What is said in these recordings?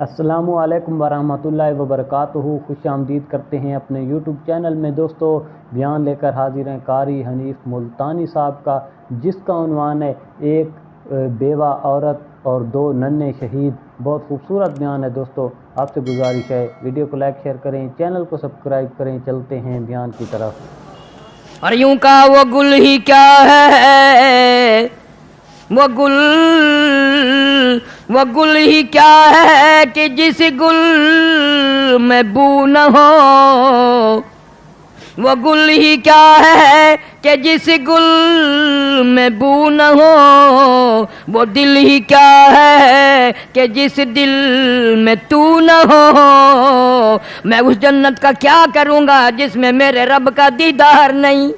السلام علیکم ورحمۃ اللہ وبرکاتہ۔ خوش آمدید کرتے ہیں اپنے یوٹیوب چینل میں۔ دوستو بیان لے کر حاضر ہیں قاری حنیف ملتانی صاحب کا، جس کا عنوان ہے ایک بیوہ عورت اور دو ننھے شہید۔ بہت خوبصورت بیان ہے دوستو، آپ سے گزارش ہے ویڈیو کو لائک شیئر کریں، چینل کو سبسکرائب کریں۔ چلتے ہیں بیان کی طرف۔ اور یوں کا وہ گل ہی کیا ہے، وہ گل ہی کیا ہے کہ جس گل میں بو نہ ہو، وہ گل ہی کیا ہے کہ جس گل میں بو نہ ہو، وہ دل ہی کیا ہے کہ جس دل میں تو نہ ہو۔ میں اس جنت کا کیا کروں گا جس میں میرے رب کا دیدار نہیں۔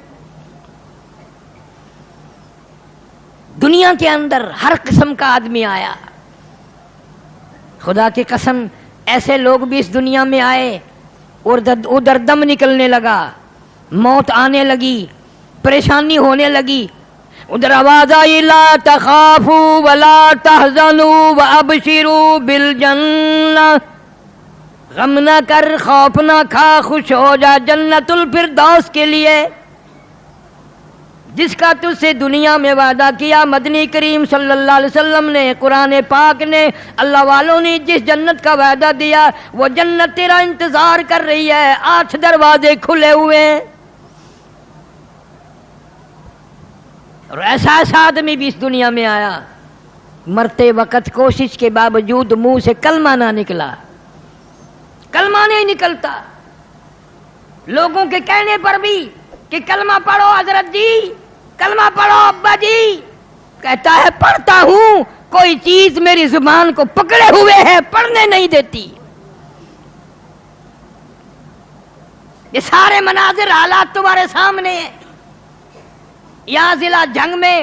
دنیا کے اندر ہر قسم کا آدمی آیا، خدا کی قسم ایسے لوگ بھی اس دنیا میں آئے اور ادھر دم نکلنے لگا، موت آنے لگی، پریشانی ہونے لگی، ادھر آواز آئی لا تخافوا ولا تحزنوا وابشروا بالجنہ، غم نہ کر، خوف نہ کھا، خوش ہو جا جنت الفردوس کے لیے جس کا تجھ سے دنیا میں وعدہ کیا۔ مدنی کریم صلی اللہ علیہ وسلم نے، قرآن پاک نے، اللہ والوں نے جس جنت کا وعدہ دیا وہ جنت تیرا انتظار کر رہی ہے، 8 دروازے کھلے ہوئے ہیں۔ اور ایسا آدمی بھی اس دنیا میں آیا، مرتے وقت کوشش کے باوجود منہ سے کلمہ نہ نکلا، کلمہ نہیں نکلتا، لوگوں کے کہنے پر بھی کہ کلمہ پڑھو حضرت جی، کلمہ پڑھو ابا جی، کہتا ہے پڑھتا ہوں، کوئی چیز میری زبان کو پکڑے ہوئے ہے، پڑھنے نہیں دیتی۔ یہ سارے مناظر حالات تمہارے سامنے ہیں۔ یہاں ضلع جنگ میں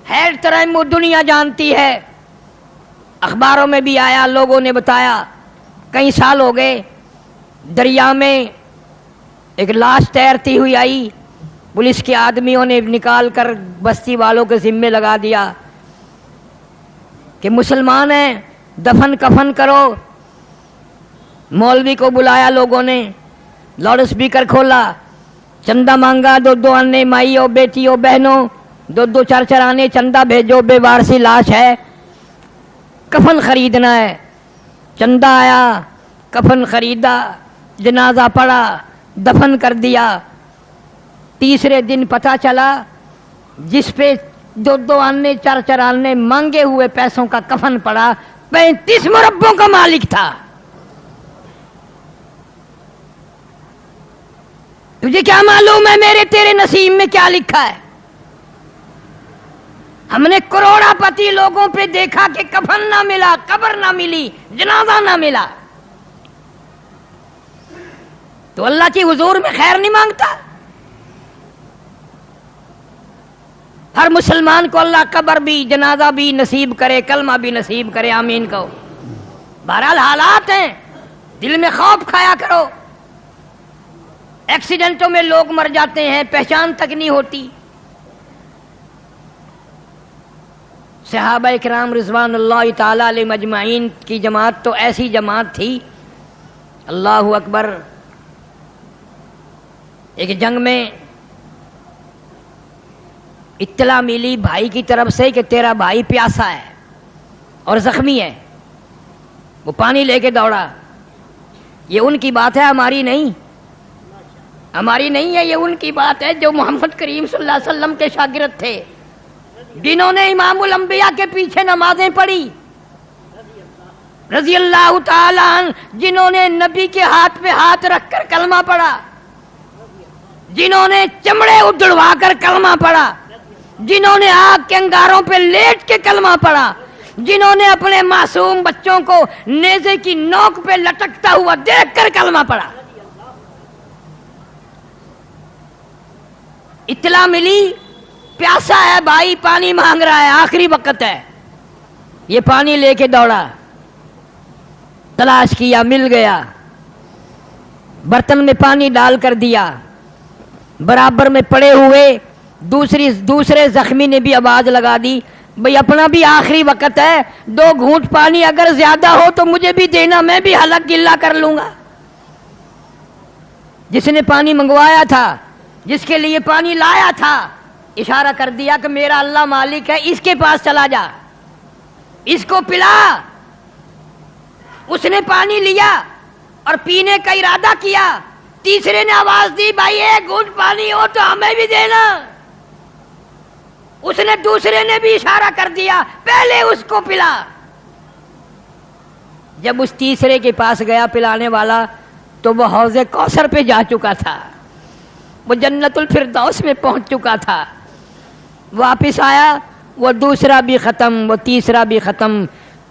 ہیڈ ترائم دنیا جانتی ہے، اخباروں میں بھی آیا، لوگوں نے بتایا، کئی سال ہو گئے، دریا میں ایک لاش تیرتی ہوئی آئی، پولیس کے آدمیوں نے نکال کر بستی والوں کے ذمے لگا دیا کہ مسلمان ہیں، دفن کفن کرو۔ مولوی کو بلایا لوگوں نے، لاؤڈ اسپیکر کھولا، چندہ مانگا، 2 آنے مائیوں بیٹیوں بہنوں، 2 4 آنے چندہ بھیجو، بے وارسی لاش ہے، کفن خریدنا ہے۔ چندہ آیا، کفن خریدا، جنازہ پڑا، دفن کر دیا۔ تیسرے دن پتہ چلا جس پہ 2 آنے 4 آنے مانگے ہوئے پیسوں کا کفن پڑا، 35 مربوں کا مالک تھا۔ تجھے کیا معلوم ہے میرے تیرے نصیب میں کیا لکھا ہے؟ ہم نے کروڑا پتی لوگوں پہ دیکھا کہ کفن نہ ملا، قبر نہ ملی، جنازہ نہ ملا، تو اللہ کی حضور میں خیر نہیں مانگتا؟ ہر مسلمان کو اللہ قبر بھی، جنازہ بھی نصیب کرے، کلمہ بھی نصیب کرے، آمین کہو۔ بہرحال حالات ہیں، دل میں خوف کھایا کرو۔ ایکسیڈنٹوں میں لوگ مر جاتے ہیں، پہچان تک نہیں ہوتی۔ صحابہ کرام رضوان اللہ تعالی علیہ مجمعین کی جماعت تو ایسی جماعت تھی، اللہ اکبر۔ ایک جنگ میں اطلاع ملی بھائی کی طرف سے کہ تیرا بھائی پیاسا ہے اور زخمی ہے، وہ پانی لے کے دوڑا۔ یہ ان کی بات ہے، ہماری نہیں، ہماری نہیں ہے، یہ ان کی بات ہے جو محمد کریم صلی اللہ علیہ وسلم کے شاگرد تھے، جنہوں نے امام الانبیاء کے پیچھے نمازیں پڑھی، رضی اللہ تعالیٰ عنہ، جنہوں نے نبی کے ہاتھ پہ ہاتھ رکھ کر کلمہ پڑھا، جنہوں نے چمڑے اجڑوا کر کلمہ پڑھا، جنہوں نے آگ کے انگاروں پہ لیٹ کے کلمہ پڑھا، جنہوں نے اپنے معصوم بچوں کو نیزے کی نوک پہ لٹکتا ہوا دیکھ کر کلمہ پڑھا۔ اطلاع ملی پیاسا ہے بھائی، پانی مانگ رہا ہے، آخری وقت ہے، یہ پانی لے کے دوڑا، تلاش کیا، مل گیا، برتن میں پانی ڈال کر دیا، برابر میں پڑے ہوئے دوسرے زخمی نے بھی آواز لگا دی، بھئی اپنا بھی آخری وقت ہے، 2 گھونٹ پانی اگر زیادہ ہو تو مجھے بھی دینا، میں بھی حلق گلا کر لوں گا۔ جس نے پانی منگوایا تھا، جس کے لیے پانی لایا تھا، اشارہ کر دیا کہ میرا اللہ مالک ہے، اس کے پاس چلا جا، اس کو پلا۔ اس نے پانی لیا اور پینے کا ارادہ کیا، تیسرے نے آواز دی بھائی 1 گھونٹ پانی ہو تو ہمیں بھی دینا۔ اس نے دوسرے نے بھی اشارہ کر دیا پہلے اس کو پلا۔ جب اس تیسرے کے پاس گیا پلانے والا تو وہ حوض کوثر پہ جا چکا تھا، وہ جنت الفردوس میں پہنچ چکا تھا۔ واپس آیا، وہ دوسرا بھی ختم، وہ تیسرا بھی ختم۔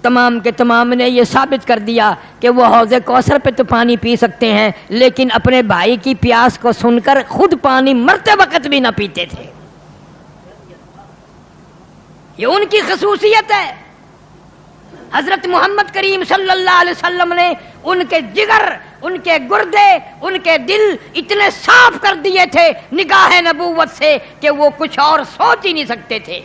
تمام کے تمام نے یہ ثابت کر دیا کہ وہ حوض کوثر پہ تو پانی پی سکتے ہیں، لیکن اپنے بھائی کی پیاس کو سن کر خود پانی مرتے وقت بھی نہ پیتے تھے۔ یہ ان کی خصوصیت ہے۔ حضرت محمد کریم صلی اللہ علیہ وسلم نے ان کے جگر، ان کے گردے، ان کے دل اتنے صاف کر دیے تھے نگاہ نبوت سے کہ وہ کچھ اور سوچ ہی نہیں سکتے تھے۔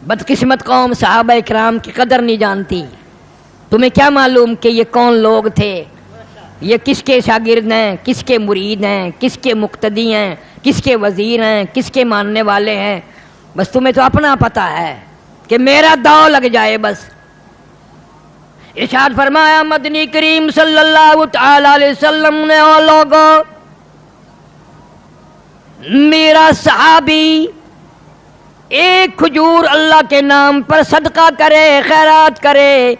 بدقسمت قوم صحابہ اکرام کی قدر نہیں جانتی۔ تمہیں کیا معلوم کہ یہ کون لوگ تھے، یہ کس کے شاگرد ہیں، کس کے مرید ہیں، کس کے مقتدی ہیں، کس کے وزیر ہیں، کس کے ماننے والے ہیں؟ بس تمہیں تو اپنا پتہ ہے کہ میرا داؤ لگ جائے بس۔ ارشاد فرمایا مدنی کریم صلی اللہ تعالی علیہ وسلم نے، او لوگو، میرا صحابی 1 کھجور اللہ کے نام پر صدقہ کرے، خیرات کرے،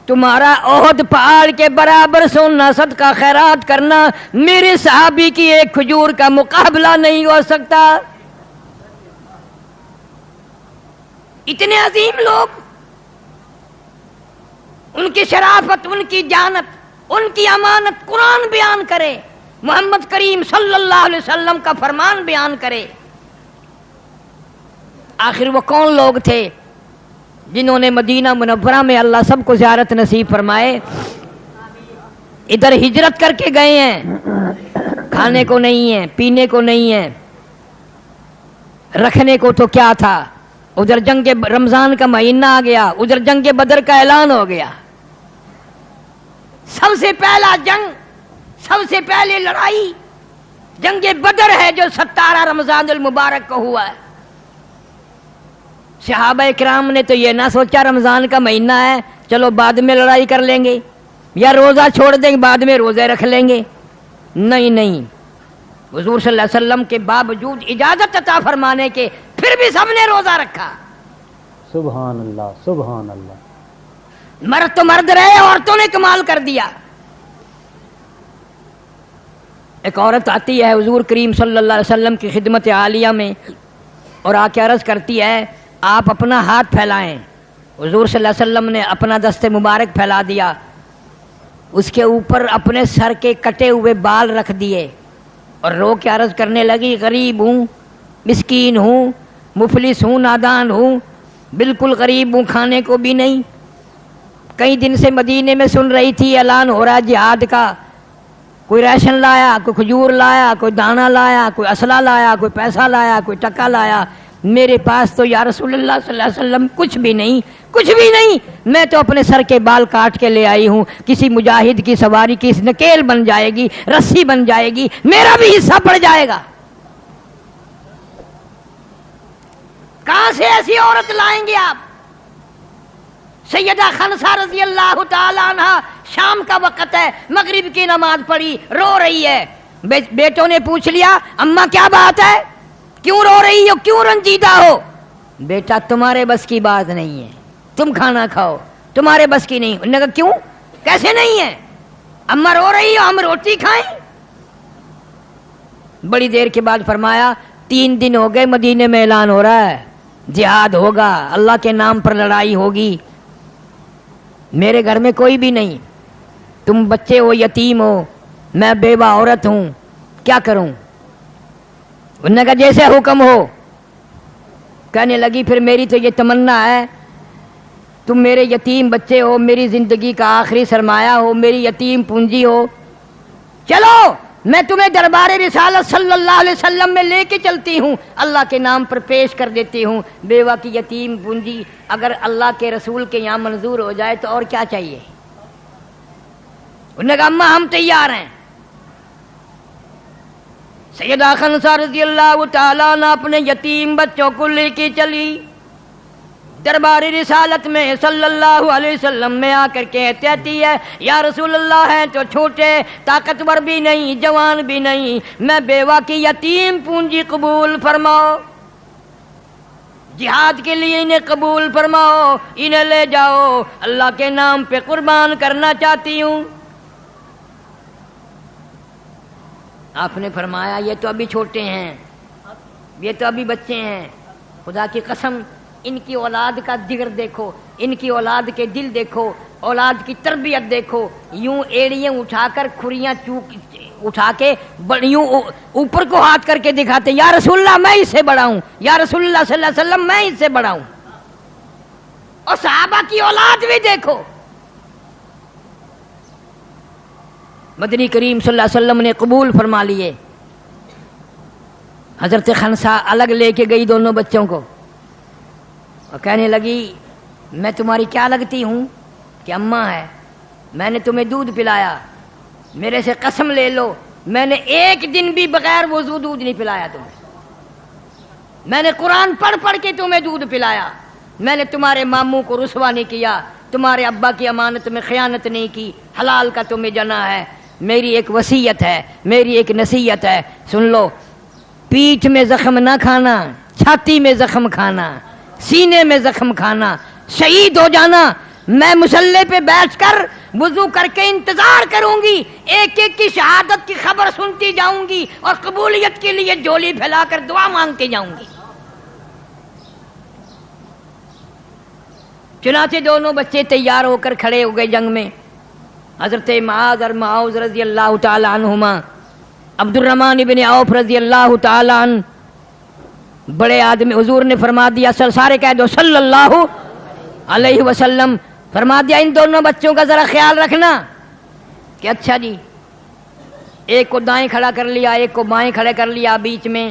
تمہارا احد پہاڑ کے برابر سونا صدقہ خیرات کرنا میرے صحابی کی 1 کھجور کا مقابلہ نہیں ہو سکتا۔ اتنے عظیم لوگ، ان کی شرافت، ان کی جانت، ان کی امانت قرآن بیان کرے، محمد کریم صلی اللہ علیہ وسلم کا فرمان بیان کرے۔ آخر وہ کون لوگ تھے جنہوں نے مدینہ منورہ میں اللہ سب کو زیارت نصیب فرمائے، ادھر ہجرت کر کے گئے ہیں، کھانے کو نہیں ہے، پینے کو نہیں ہے، رکھنے کو تو کیا تھا، ادھر جنگ رمضان کا مہینہ آ گیا، ادھر جنگ بدر کا اعلان ہو گیا۔ سب سے پہلا جنگ، سب سے پہلے لڑائی جنگ بدر ہے جو 17 رمضان المبارک کو ہوا ہے۔ صحابہ اکرام نے تو یہ نہ سوچا رمضان کا مہینہ ہے چلو بعد میں لڑائی کر لیں گے، یا روزہ چھوڑ دیں گے بعد میں روزے رکھ لیں گے۔ نہیں نہیں، حضور صلی اللہ علیہ وسلم کے باوجود اجازت عطا فرمانے کے پھر بھی سب نے روزہ رکھا۔ سبحان اللہ، سبحان اللہ۔ مرد تو مرد رہے، عورتوں نے کمال کر دیا۔ ایک عورت آتی ہے حضور کریم صلی اللہ علیہ وسلم کی خدمت عالیہ میں اور آ کے عرض کرتی ہے آپ اپنا ہاتھ پھیلائیں۔ حضور صلی اللہ علیہ وسلم نے اپنا دست مبارک پھیلا دیا، اس کے اوپر اپنے سر کے کٹے ہوئے بال رکھ دیے اور رو کے عرض کرنے لگی غریب ہوں، مسکین ہوں، مفلس ہوں، نادان ہوں، بالکل غریب ہوں، کھانے کو بھی نہیں۔ کئی دن سے مدینے میں سن رہی تھی اعلان ہو رہا جہاد کا، کوئی ریشن لایا، کوئی کھجور لایا، کوئی دانہ لایا، کوئی اسلحہ لایا، کوئی پیسہ لایا، کوئی ٹکا لایا۔ میرے پاس تو یا رسول اللہ صلی اللہ علیہ وسلم کچھ بھی نہیں، کچھ بھی نہیں، میں تو اپنے سر کے بال کاٹ کے لے آئی ہوں، کسی مجاہد کی سواری کی نکیل بن جائے گی، رسی بن جائے گی، میرا بھی حصہ پڑ جائے گا۔ کہاں سے ایسی عورت لائیں گے آپ؟ سیدہ خنسا رضی اللہ تعالی عنہ، شام کا وقت ہے، مغرب کی نماز پڑھی، رو رہی ہے۔ بیٹوں نے پوچھ لیا اماں کیا بات ہے، کیوں رو رہی ہو، کیوں رنجیدہ ہو؟ بیٹا تمہارے بس کی بات نہیں ہے، تم کھانا کھاؤ، تمہارے بس کی نہیں۔ انہوں نے کہا کیوں، کیسے نہیں ہے؟ اماں رو رہی ہو، ہم روٹی کھائیں؟ بڑی دیر کے بعد فرمایا 3 دن ہو گئے مدینے میں اعلان ہو رہا ہے جہاد ہوگا، اللہ کے نام پر لڑائی ہوگی، میرے گھر میں کوئی بھی نہیں، تم بچے ہو، یتیم ہو، میں بیوہ عورت ہوں، کیا کروں؟ انہوں نے کہا جیسے حکم ہو۔ کہنے لگی پھر میری تو یہ تمنا ہے، تم میرے یتیم بچے ہو، میری زندگی کا آخری سرمایہ ہو، میری یتیم پونجی ہو، چلو میں تمہیں دربار رسالت صلی اللہ علیہ وسلم میں لے کے چلتی ہوں، اللہ کے نام پر پیش کر دیتی ہوں، بیوہ کی یتیم پونجی اگر اللہ کے رسول کے یہاں منظور ہو جائے تو اور کیا چاہیے؟ انہوں نے کہا اماں ہم تیار ہیں۔ سیدہ خنسا رضی اللہ تعالیٰ نے اپنے یتیم بچوں کو لے کے چلی دربار رسالت میں صلی اللہ علیہ وسلم میں آ کر کے کہتی ہے یا رسول اللہ ہیں تو چھوٹے، طاقتور بھی نہیں، جوان بھی نہیں، میں بیوہ کی یتیم پونجی قبول فرماؤ، جہاد کے لیے انہیں قبول فرماؤ، انہیں لے جاؤ، اللہ کے نام پہ قربان کرنا چاہتی ہوں۔ آپ نے فرمایا یہ تو ابھی چھوٹے ہیں، یہ تو ابھی بچے ہیں، خدا کی قسم ان کی اولاد کا جگر دیکھو، ان کی اولاد کے دل دیکھو، اولاد کی تربیت دیکھو، یوں ایڑیاں اٹھا کر کھریاں اٹھا کے یوں اوپر کو ہاتھ کر کے دکھاتے یا رسول اللہ میں اس سے بڑا ہوں، یا رسول اللہ صلی اللہ علیہ وسلم میں اس سے بڑا ہوں۔ اور صحابہ کی اولاد بھی دیکھو، مدنی کریم صلی اللہ علیہ وسلم نے قبول فرما لیے۔ حضرت خنسا الگ لے کے گئی دونوں بچوں کو اور کہنے لگی میں تمہاری کیا لگتی ہوں کہ اماں ہے، میں نے تمہیں دودھ پلایا، میرے سے قسم لے لو میں نے ایک دن بھی بغیر وضو دودھ نہیں پلایا تمہیں، میں نے قرآن پڑھ پڑھ کے تمہیں دودھ پلایا، میں نے تمہارے ماموں کو رسوا نہیں کیا، تمہارے ابا کی امانت میں خیانت نہیں کی، حلال کا تمہیں جنا ہے۔ میری ایک وصیت ہے، میری ایک نصیحت ہے، سن لو، پیٹھ میں زخم نہ کھانا، چھاتی میں زخم کھانا، سینے میں زخم کھانا، شہید ہو جانا۔ میں مسلح پہ بیٹھ کر وضو کر کے انتظار کروں گی، ایک ایک کی شہادت کی خبر سنتی جاؤں گی اور قبولیت کے لیے جھولی پھیلا کر دعا مانگتے جاؤں گی۔ چنانچہ دونوں بچے تیار ہو کر کھڑے ہو گئے جنگ میں۔ حضرت معاذ اور معاذ رضی اللہ تعالی عنہما، عبد الرحمن ابن عوف رضی اللہ تعالی عنہ، بڑے آدمی، حضور نے فرما دیا سارے کہہ دو صلی اللہ علیہ وسلم، فرما دیا ان دونوں بچوں کا ذرا خیال رکھنا کہ اچھا جی، ایک کو دائیں کھڑا کر لیا، ایک کو بائیں کھڑے کر لیا، بیچ میں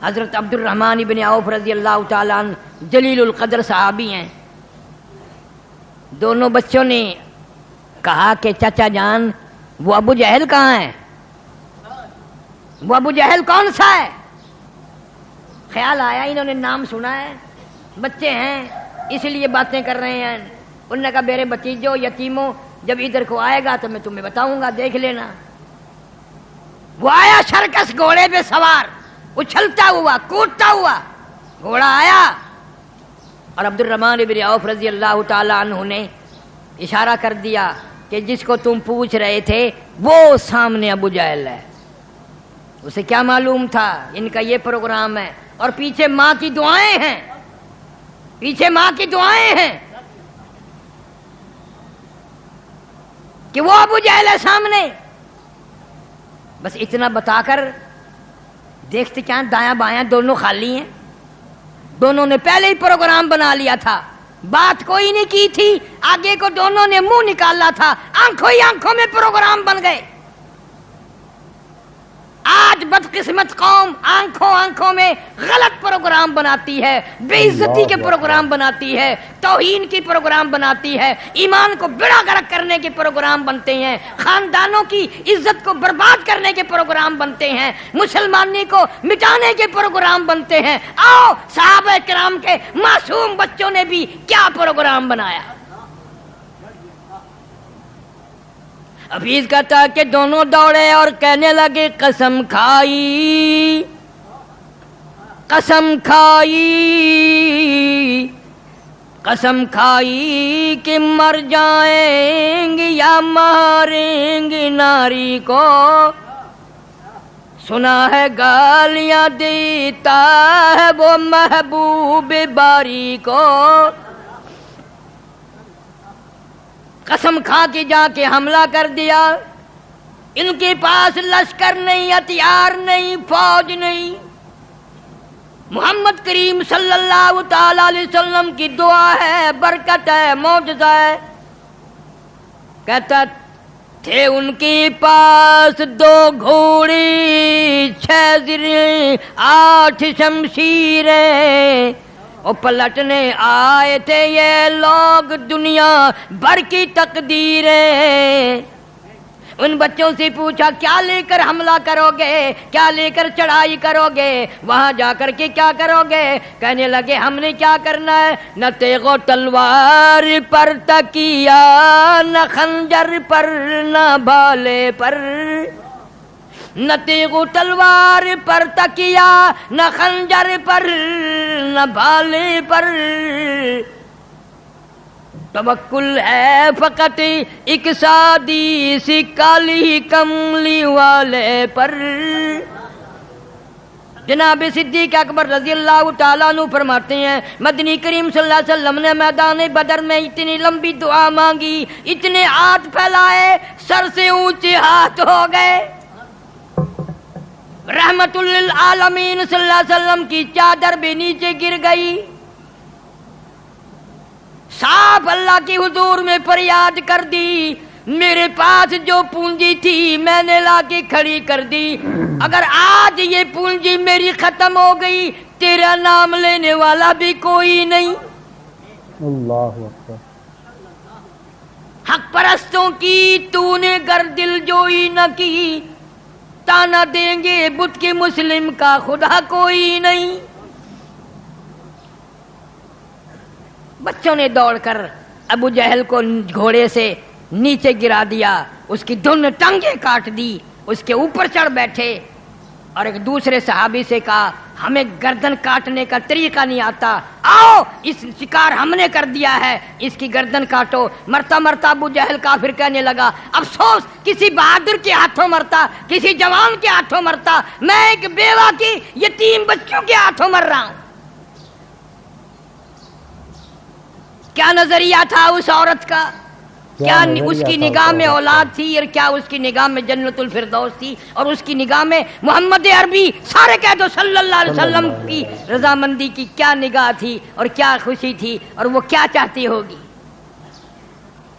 حضرت عبد الرحمن ابن عوف رضی اللہ تعالی عنہ جلیل القدر صحابی ہیں۔ دونوں بچوں نے کہا کہ چچا جان وہ ابو جہل کہاں ہے؟ وہ ابو جہل کون سا ہے؟ خیال آیا انہوں نے نام سنا ہے، بچے ہیں اس لیے باتیں کر رہے ہیں۔ انہوں نے کہا میرے بتیجوں یتیموں جب ادھر کو آئے گا تو میں تمہیں بتاؤں گا، دیکھ لینا۔ وہ آیا شرکس گھوڑے پہ سوار، اچھلتا ہوا کودتا ہوا گھوڑا آیا، اور عبد الرحمن بن عوف رضی اللہ تعالی عنہ نے اشارہ کر دیا کہ جس کو تم پوچھ رہے تھے وہ سامنے ابو جہل ہے۔ اسے کیا معلوم تھا ان کا یہ پروگرام ہے، اور پیچھے ماں کی دعائیں ہیں، پیچھے ماں کی دعائیں ہیں کہ وہ ابو جہل ہے سامنے۔ بس اتنا بتا کر دیکھتے کیا دایاں بایاں دونوں خالی ہیں، دونوں نے پہلے ہی پروگرام بنا لیا تھا، بات کوئی نہیں کی تھی، آگے کو دونوں نے منہ نکالا تھا، آنکھوں ہی آنکھوں میں پروگرام بن گئے۔ آج بدقسمت قوم آنکھوں آنکھوں میں غلط پروگرام بناتی ہے، بے عزتی کے پروگرام بناتی ہے، توہین کی پروگرام بناتی ہے، ایمان کو بڑا غرق کرنے کے پروگرام بنتے ہیں، خاندانوں کی عزت کو برباد کرنے کے پروگرام بنتے ہیں، مسلمانی کو مٹانے کے پروگرام بنتے ہیں۔ آؤ صحابہ کرام کے معصوم بچوں نے بھی کیا پروگرام بنایا۔ حفیظ کہتا کہ دونوں دوڑے اور کہنے لگے قسم کھائی، قسم کھائی، قسم کھائی کہ مر جائیں گے یا ماریں گے ناری کو، سنا ہے گالیاں دیتا ہے وہ محبوب باری کو، قسم کھا کے جا کے حملہ کر دیا، ان کے پاس لشکر نہیں، ہتھیار نہیں، فوج نہیں، محمد کریم صلی اللہ تعالی علیہ وسلم کی دعا ہے، برکت ہے، معجزہ ہے۔ کہتا تھے ان کے پاس 2 گھوڑے 6 زریں 8 شمشیریں، اور پلٹنے آئے تھے یہ لوگ دنیا بھر کی تقدیریں۔ ان بچوں سے پوچھا کیا لے کر حملہ کرو گے، کیا لے کر چڑھائی کرو گے، وہاں جا کر کے کیا کرو گے؟ کہنے لگے ہم نے کیا کرنا ہے، نہ تیغ و تلوار پر تکیا، نہ خنجر پر نہ بھالے پر، نہ تیغ و تلوار پر تکیا، نہ خنجر پر نہ بھالے پر، توکل ہے فقط ایک سادی سی کالی کملی والے پر۔ جناب صدیق اکبر رضی اللہ تعالیٰ عنہ فرماتے ہیں مدنی کریم صلی اللہ علیہ وسلم نے میدان بدر میں اتنی لمبی دعا مانگی، اتنے ہاتھ پھیلائے، سر سے اونچے ہاتھ ہو گئے، رحمت للعالمین صلی اللہ علیہ وسلم کی چادر بھی نیچے گر گئی، صاحب اللہ کی حضور میں فریاد کر دی، میرے پاس جو پونجی تھی میں نے لا کے کھڑی کر دی، اگر آج یہ پونجی میری ختم ہو گئی تیرا نام لینے والا بھی کوئی نہیں۔ اللہ اکبر۔ حق پرستوں کی تو نے گر دل جوئی نہ کی، تانا دیں گے بت کے مسلم کا خدا کوئی نہیں۔ بچوں نے دوڑ کر ابو جہل کو گھوڑے سے نیچے گرا دیا، اس کی دونوں ٹانگیں کاٹ دی، اس کے اوپر چڑھ بیٹھے، اور ایک دوسرے صحابی سے کہا ہمیں گردن کاٹنے کا طریقہ نہیں آتا، آؤ اس شکار ہم نے کر دیا ہے، اس کی گردن کاٹو۔ مرتا مرتا ابو جہل کافر کہنے لگا افسوس کسی بہادر کے ہاتھوں مرتا، کسی جوان کے ہاتھوں مرتا، میں ایک بیوہ کی یتیم بچوں کے ہاتھوں مر رہا ہوں۔ کیا نظریہ تھا اس عورت کا، کیا اس کی نگاہ میں اولاد تھی، اور کیا اس کی نگاہ میں جنت الفردوس تھی، اور اس کی نگاہ میں محمد عربی سارے کہہ دو صلی اللہ علیہ وسلم کی رضامندی کی کیا نگاہ تھی اور کیا خوشی تھی، اور وہ کیا چاہتی ہوگی؟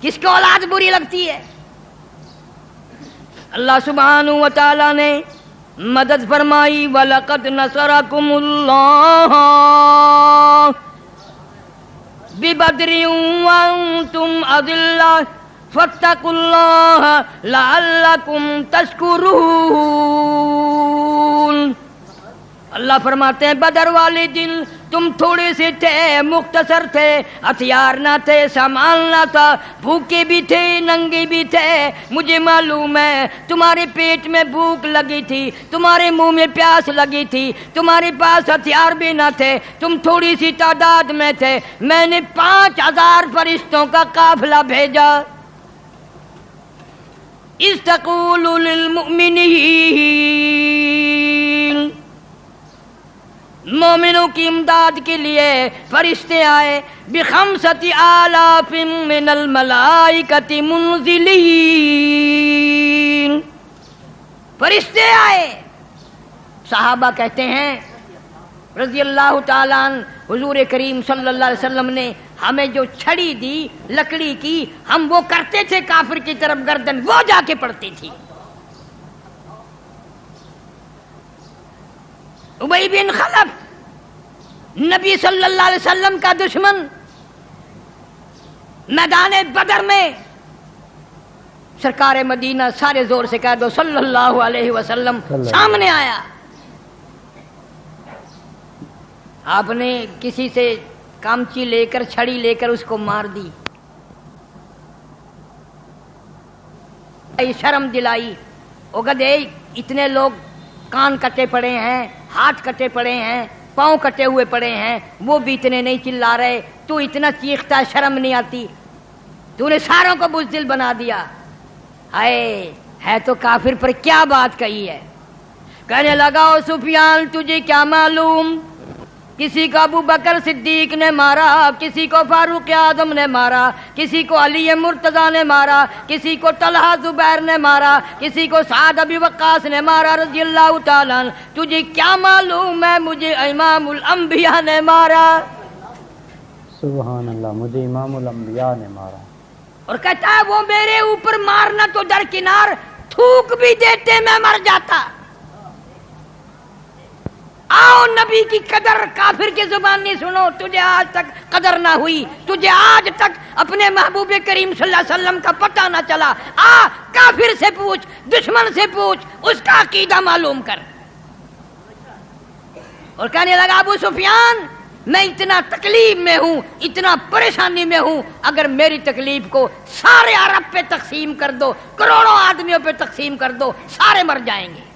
کس کو اولاد بری لگتی ہے؟ اللہ سبحانہ و تعالی نے مدد فرمائی وَلَقَدْ نَصَرَكُمُ اللَّهُ بِبَدْرٍ وَأَنْتُمْ أَذِلَّةٌ فَاتَّقُوا اللَّهَ لَعَلَّكُمْ تَشْكُرُونَ۔ اللہ فرماتے ہیں بدر والے دن تم تھوڑے سے تھے، مختصر تھے، ہتھیار نہ تھے، سامان نہ تھا، بھوکے بھی تھے، ننگے بھی تھے، مجھے معلوم ہے تمہارے پیٹ میں بھوک لگی تھی، تمہارے منہ میں پیاس لگی تھی، تمہارے پاس ہتھیار بھی نہ تھے، تم تھوڑی سی تعداد میں تھے، میں نے 5000 فرشتوں کا قافلہ بھیجا۔ اذ تقول للمؤمنین، مومنوں کی امداد کے لیے فرشتے آئے، بخمسۃ آلاف من الملائکۃ منزلین، فرشتے آئے۔ صحابہ کہتے ہیں رضی اللہ تعالیٰ عنہ حضور کریم صلی اللہ علیہ وسلم نے ہمیں جو چھڑی دی لکڑی کی، ہم وہ کرتے تھے کافر کی طرف گردن، وہ جا کے پڑتی تھی۔ ابی بن خلف نبی صلی اللہ علیہ وسلم کا دشمن، میدان بدر میں سرکار مدینہ سارے زور سے کہہ دو صلی اللہ علیہ وسلم سامنے آیا۔ آپ نے کسی سے کامچی لے کر چھڑی لے کر اس کو مار دی، شرم دلائی، او گدھے اتنے لوگ کان کٹے پڑے ہیں، ہاتھ کٹے پڑے ہیں، پاؤں کٹے ہوئے پڑے ہیں، وہ بھی اتنے نہیں چلا رہے، تو اتنا چیختا، شرم نہیں آتی؟ تو نے ساروں کو بزدل بنا دیا۔ ہائے ہے تو کافر پر کیا بات کہی ہے؟ کہنے لگا او سفیان تجھے کیا معلوم، کسی کو ابو بکر صدیق نے مارا، کسی کو فاروق اعظم نے مارا، کسی کو علی مرتضیٰ نے مارا، کسی کو طلحہ زبیر نے مارا، کسی کو سعد ابی وقاص نے مارا رضی اللہ تعالیٰ عنہ، تجھے کیا معلوم ہے مجھے امام الانبیاء نے مارا۔ سبحان اللہ، مجھے امام الانبیاء نے مارا۔ اور کہتا ہے وہ میرے اوپر مارنا تو درکنار، تھوک بھی دیتے میں مر جاتا۔ آؤ نبی کی قدر کافر کی زبانی سنو، تجھے آج تک قدر نہ ہوئی، تجھے آج تک اپنے محبوب کریم صلی اللہ علیہ وسلم کا پتہ نہ چلا، آ کافر سے پوچھ، دشمن سے پوچھ، اس کا عقیدہ معلوم کر۔ اور کہنے لگا ابو سفیان میں اتنا تکلیف میں ہوں، اتنا پریشانی میں ہوں، اگر میری تکلیف کو سارے عرب پہ تقسیم کر دو، کروڑوں آدمیوں پہ تقسیم کر دو، سارے مر جائیں گے۔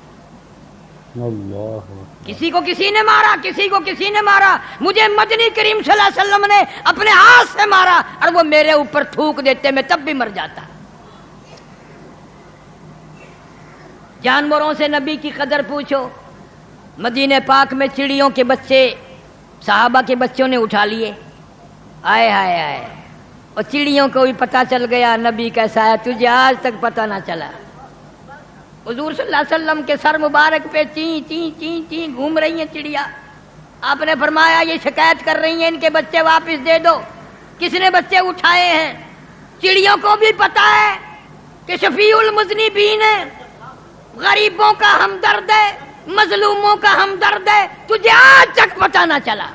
اللہ کسی کو کسی نے مارا، کسی کو کسی نے مارا، مجھے مدنی کریم صلی اللہ علیہ وسلم نے اپنے ہاتھ سے مارا، اور وہ میرے اوپر تھوک دیتے میں تب بھی مر جاتا۔ جانوروں سے نبی کی قدر پوچھو۔ مدینہ پاک میں چڑیوں کے بچے صحابہ کے بچوں نے اٹھا لیے، آئے ہائے آئے، اور چڑیوں کو بھی پتہ چل گیا نبی کیسا ہے، تجھے آج تک پتہ نہ چلا۔ حضور صلی اللہ علیہ وسلم کے سر مبارک پہ چین چین چین چین گھوم رہی ہیں چڑیا۔ آپ نے فرمایا یہ شکایت کر رہی ہیں، ان کے بچے واپس دے دو۔ کس نے بچے اٹھائے ہیں؟ چڑیوں کو بھی پتہ ہے کہ شفیع المذنبین ہے، غریبوں کا ہمدرد ہے، مظلوموں کا ہمدرد ہے، تجھے آج تک پتہ نہ چلا،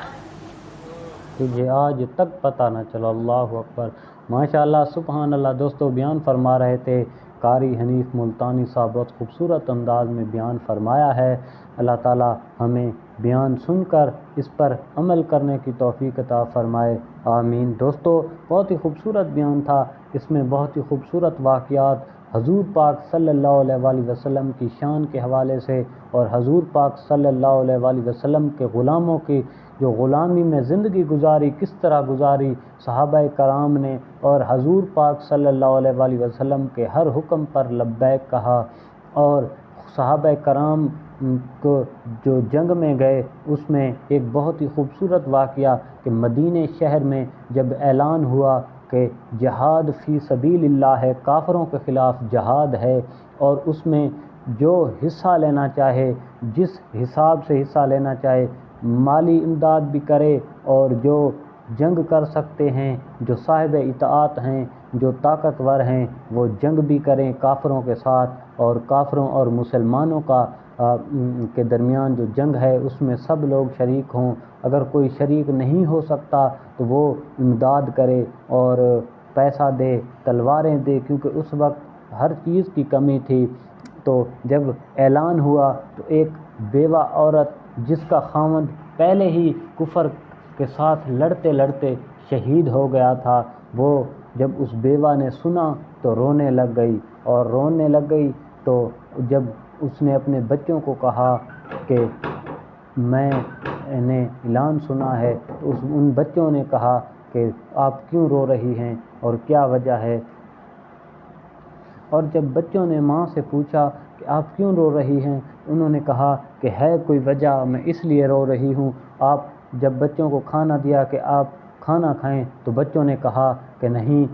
تجھے آج تک پتہ نہ چلا۔ اللہ اکبر، ماشاءاللہ، سبحان اللہ۔ دوستو بیان فرما رہے تھے قاری حنیف ملتانی صاحب، بہت خوبصورت انداز میں بیان فرمایا ہے۔ اللہ تعالی ہمیں بیان سن کر اس پر عمل کرنے کی توفیق عطا فرمائے، آمین۔ دوستو بہت ہی خوبصورت بیان تھا، اس میں بہت ہی خوبصورت واقعات حضور پاک صلی اللہ علیہ وآلہ وسلم کی شان کے حوالے سے، اور حضور پاک صلی اللہ علیہ وآلہ وسلم کے غلاموں کی جو غلامی میں زندگی گزاری، کس طرح گزاری صحابہ کرام نے، اور حضور پاک صلی اللہ علیہ وآلہ وسلم کے ہر حکم پر لبیک کہا۔ اور صحابہ کرام کو جو جنگ میں گئے، اس میں ایک بہت ہی خوبصورت واقعہ کہ مدینہ شہر میں جب اعلان ہوا کہ جہاد فی سبیل اللہ ہے، کافروں کے خلاف جہاد ہے، اور اس میں جو حصہ لینا چاہے، جس حساب سے حصہ لینا چاہے، مالی امداد بھی کرے، اور جو جنگ کر سکتے ہیں، جو صاحب اطاعت ہیں، جو طاقتور ہیں، وہ جنگ بھی کریں کافروں کے ساتھ، اور کافروں اور مسلمانوں کا کے درمیان جو جنگ ہے اس میں سب لوگ شریک ہوں۔ اگر کوئی شریک نہیں ہو سکتا تو وہ امداد کرے اور پیسہ دے، تلواریں دے، کیونکہ اس وقت ہر چیز کی کمی تھی۔ تو جب اعلان ہوا تو ایک بیوہ عورت جس کا خاوند پہلے ہی کفر کے ساتھ لڑتے لڑتے شہید ہو گیا تھا، وہ جب اس بیوہ نے سنا تو رونے لگ گئی، اور رونے لگ گئی تو جب اس نے اپنے بچوں کو کہا کہ میں نے اعلان سنا ہے، تو ان بچوں نے کہا کہ آپ کیوں رو رہی ہیں اور کیا وجہ ہے؟ اور جب بچوں نے ماں سے پوچھا کہ آپ کیوں رو رہی ہیں، انہوں نے کہا کہ ہے کوئی وجہ، میں اس لیے رو رہی ہوں۔ آپ جب بچوں کو کھانا دیا کہ آپ کھانا کھائیں تو بچوں نے کہا کہ نہیں،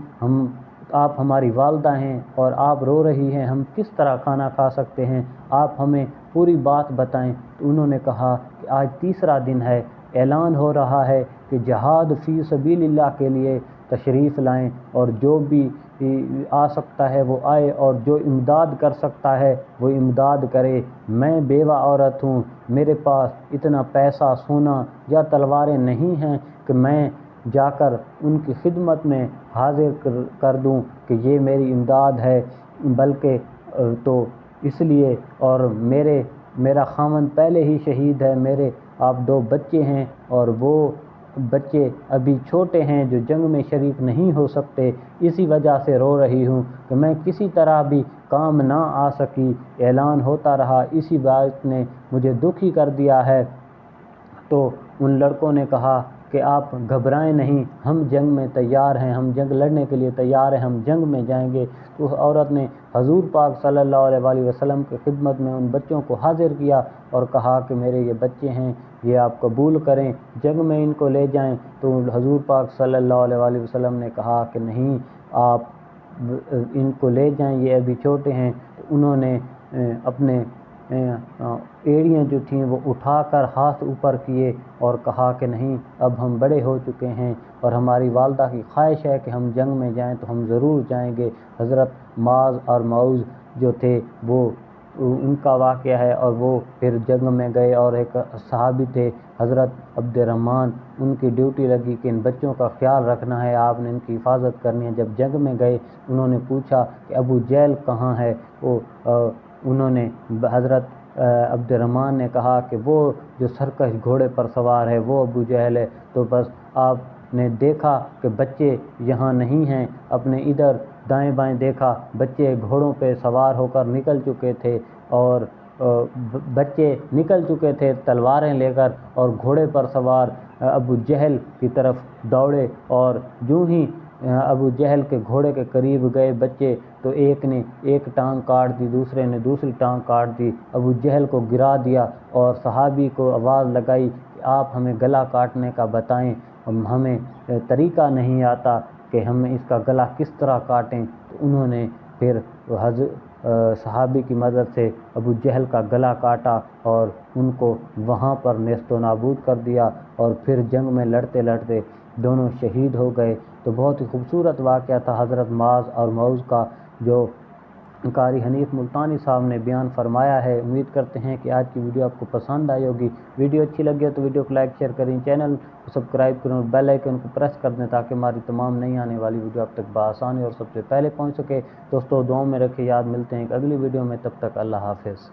آپ ہماری والدہ ہیں اور آپ رو رہی ہیں، ہم کس طرح کھانا کھا سکتے ہیں، آپ ہمیں پوری بات بتائیں۔ تو انہوں نے کہا کہ آج تیسرا دن ہے، اعلان ہو رہا ہے کہ جہاد فی سبیل اللہ کے لیے تشریف لائیں، اور جو بھی آ سکتا ہے وہ آئے، اور جو امداد کر سکتا ہے وہ امداد کرے۔ میں بیوہ عورت ہوں، میرے پاس اتنا پیسہ، سونا یا تلواریں نہیں ہیں کہ میں جا کر ان کی خدمت میں حاضر کر دوں کہ یہ میری امداد ہے، بلکہ تو اس لیے، اور میرا خاوند پہلے ہی شہید ہے، میرے آپ 2 بچے ہیں، اور وہ بچے ابھی چھوٹے ہیں جو جنگ میں شریک نہیں ہو سکتے، اسی وجہ سے رو رہی ہوں کہ میں کسی طرح بھی کام نہ آ سکی، اعلان ہوتا رہا، اسی بات نے مجھے دکھی کر دیا ہے۔ تو ان لڑکوں نے کہا کہ آپ گھبرائیں نہیں، ہم جنگ میں تیار ہیں، ہم جنگ لڑنے کے لیے تیار ہیں، ہم جنگ میں جائیں گے۔ تو اس عورت نے حضور پاک صلی اللہ علیہ وآلہ وسلم کی خدمت میں ان بچوں کو حاضر کیا اور کہا کہ میرے یہ بچے ہیں، یہ آپ قبول کریں، جنگ میں ان کو لے جائیں۔ تو حضور پاک صلی اللہ علیہ وآلہ وسلم نے کہا کہ نہیں، آپ ان کو لے جائیں، یہ ابھی چھوٹے ہیں۔ تو انہوں نے اپنے ایڑیاں جو تھیں وہ اٹھا کر ہاتھ اوپر کیے اور کہا کہ نہیں، اب ہم بڑے ہو چکے ہیں اور ہماری والدہ کی خواہش ہے کہ ہم جنگ میں جائیں تو ہم ضرور جائیں گے۔ حضرت معاذ اور معوذ جو تھے وہ ان کا واقعہ ہے، اور وہ پھر جنگ میں گئے، اور ایک صحابی تھے حضرت عبد الرحمن، ان کی ڈیوٹی لگی کہ ان بچوں کا خیال رکھنا ہے، آپ نے ان کی حفاظت کرنی ہے۔ جب جنگ میں گئے انہوں نے پوچھا کہ ابو جہل کہاں ہے، انہوں نے حضرت عبد الرحمن نے کہا کہ وہ جو سرکش گھوڑے پر سوار ہے وہ ابو جہل ہے۔ تو بس آپ نے دیکھا کہ بچے یہاں نہیں ہیں، اپنے ادھر دائیں بائیں دیکھا، بچے گھوڑوں پہ سوار ہو کر نکل چکے تھے، اور بچے نکل چکے تھے تلواریں لے کر، اور گھوڑے پر سوار ابو جہل کی طرف دوڑے، اور جو ہی ابو جہل کے گھوڑے کے قریب گئے بچے تو ایک نے ایک ٹانگ کاٹ دی، دوسرے نے دوسری ٹانگ کاٹ دی، ابو جہل کو گرا دیا، اور صحابی کو آواز لگائی کہ آپ ہمیں گلا کاٹنے کا بتائیں، ہمیں طریقہ نہیں آتا کہ ہم اس کا گلا کس طرح کاٹیں۔ تو انہوں نے پھر صحابی کی مدد سے ابو جہل کا گلا کاٹا اور ان کو وہاں پر نیست و نابود کر دیا، اور پھر جنگ میں لڑتے لڑتے دونوں شہید ہو گئے۔ تو بہت ہی خوبصورت واقعہ تھا حضرت معاذ اور معوذ کا، جو قاری حنیف ملتانی صاحب نے بیان فرمایا ہے۔ امید کرتے ہیں کہ آج کی ویڈیو آپ کو پسند آئی ہوگی۔ ویڈیو اچھی لگی ہے تو ویڈیو کو لائک شیئر کریں، چینل کو سبسکرائب کریں اور بیل آئیکن کو پریس کر دیں تاکہ ہماری تمام نئی آنے والی ویڈیو آپ تک بآسانی اور سب سے پہلے پہنچ سکے۔ دوستو دعاؤں میں رکھیں، یاد، ملتے ہیں ایک اگلی ویڈیو میں، تب تک اللہ حافظ۔